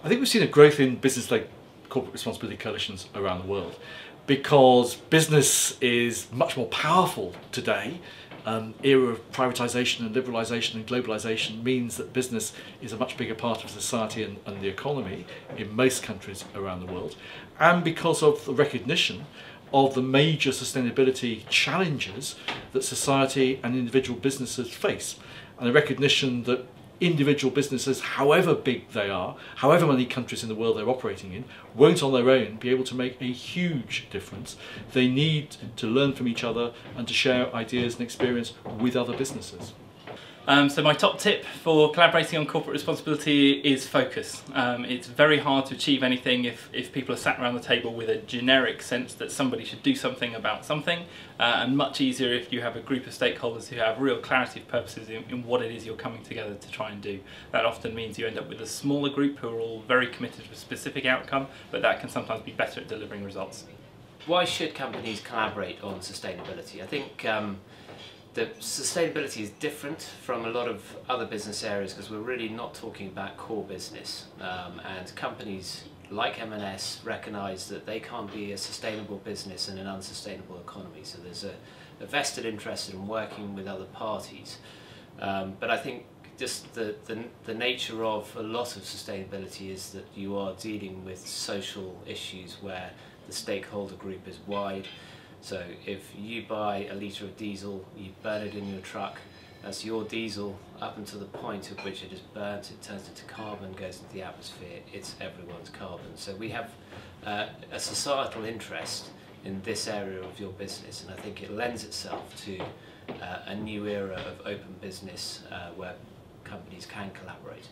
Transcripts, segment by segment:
I think we've seen a growth in business-led corporate responsibility coalitions around the world because business is much more powerful today. Era of privatisation and liberalisation and globalisation means that business is a much bigger part of society and the economy in most countries around the world, and because of the recognition of the major sustainability challenges that society and individual businesses face, and the recognition that individual businesses, however big they are, however many countries in the world they're operating in, won't on their own be able to make a huge difference. They need to learn from each other and to share ideas and experience with other businesses. So my top tip for collaborating on corporate responsibility is focus. It's very hard to achieve anything if people are sat around the table with a generic sense that somebody should do something about something, and much easier if you have a group of stakeholders who have real clarity of purposes in what it is you're coming together to try and do. That often means you end up with a smaller group who are all very committed to a specific outcome, but that can sometimes be better at delivering results. Why should companies collaborate on sustainability? I think that sustainability is different from a lot of other business areas because we're really not talking about core business, and companies like M&S recognise that they can't be a sustainable business in an unsustainable economy, so there's a vested interest in working with other parties, but I think just the nature of a lot of sustainability is that you are dealing with social issues where the stakeholder group is wide. So if you buy a litre of diesel, you burn it in your truck, that's your diesel up until the point at which it is burnt, it turns into carbon, goes into the atmosphere, it's everyone's carbon. So we have a societal interest in this area of your business, and I think it lends itself to a new era of open business where companies can collaborate.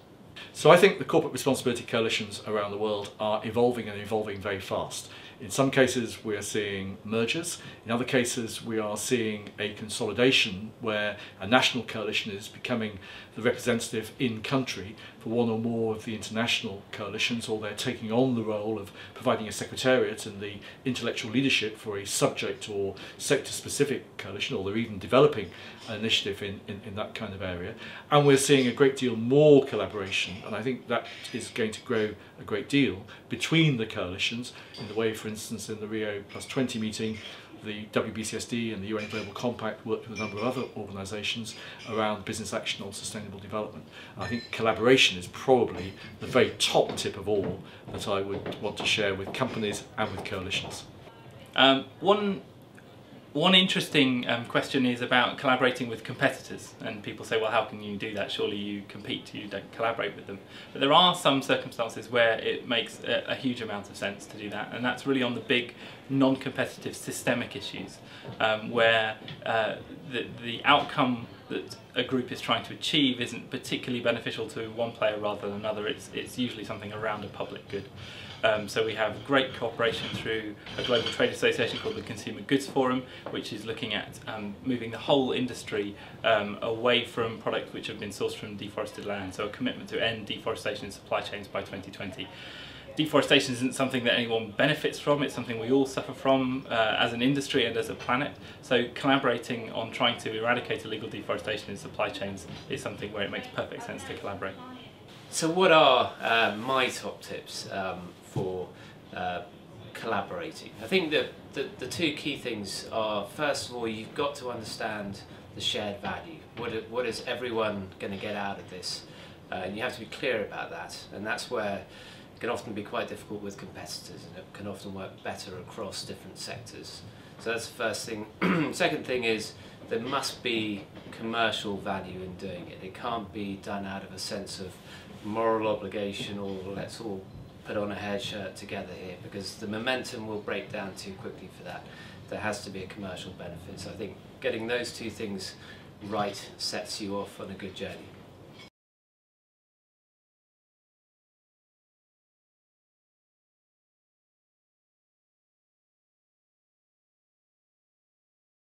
So I think the corporate responsibility coalitions around the world are evolving and evolving very fast. In some cases we are seeing mergers, in other cases we are seeing a consolidation where a national coalition is becoming the representative in country for one or more of the international coalitions, or they're taking on the role of providing a secretariat and the intellectual leadership for a subject or sector specific coalition, or they're even developing an initiative in that kind of area. And we're seeing a great deal more collaboration, and I think that is going to grow a great deal between the coalitions in the way, for instance, in the Rio+20 meeting, the WBCSD and the UN Global Compact worked with a number of other organisations around business action on sustainable development. And I think collaboration is probably the very top tip of all that I would want to share with companies and with coalitions. One interesting question is about collaborating with competitors, and people say, well, how can you do that? Surely you compete, you don't collaborate with them. But there are some circumstances where it makes a huge amount of sense to do that, and that's really on the big non-competitive systemic issues, where the outcome that a group is trying to achieve isn't particularly beneficial to one player rather than another. It's usually something around a public good. So we have great cooperation through a global trade association called the Consumer Goods Forum, which is looking at moving the whole industry away from products which have been sourced from deforested land, so a commitment to end deforestation in supply chains by 2020. Deforestation isn't something that anyone benefits from, it's something we all suffer from as an industry and as a planet, so collaborating on trying to eradicate illegal deforestation in supply chains is something where it makes perfect sense to collaborate. So what are my top tips for collaborating? I think that the two key things are, first of all, you've got to understand the shared value. What is everyone going to get out of this? And you have to be clear about that, and that's where it can often be quite difficult with competitors, and it can often work better across different sectors. So that's the first thing. Second thing is there must be commercial value in doing it. It can't be done out of a sense of moral obligation or let's all put on a hair shirt together here, because the momentum will break down too quickly for that. There has to be a commercial benefit. So I think getting those two things right sets you off on a good journey.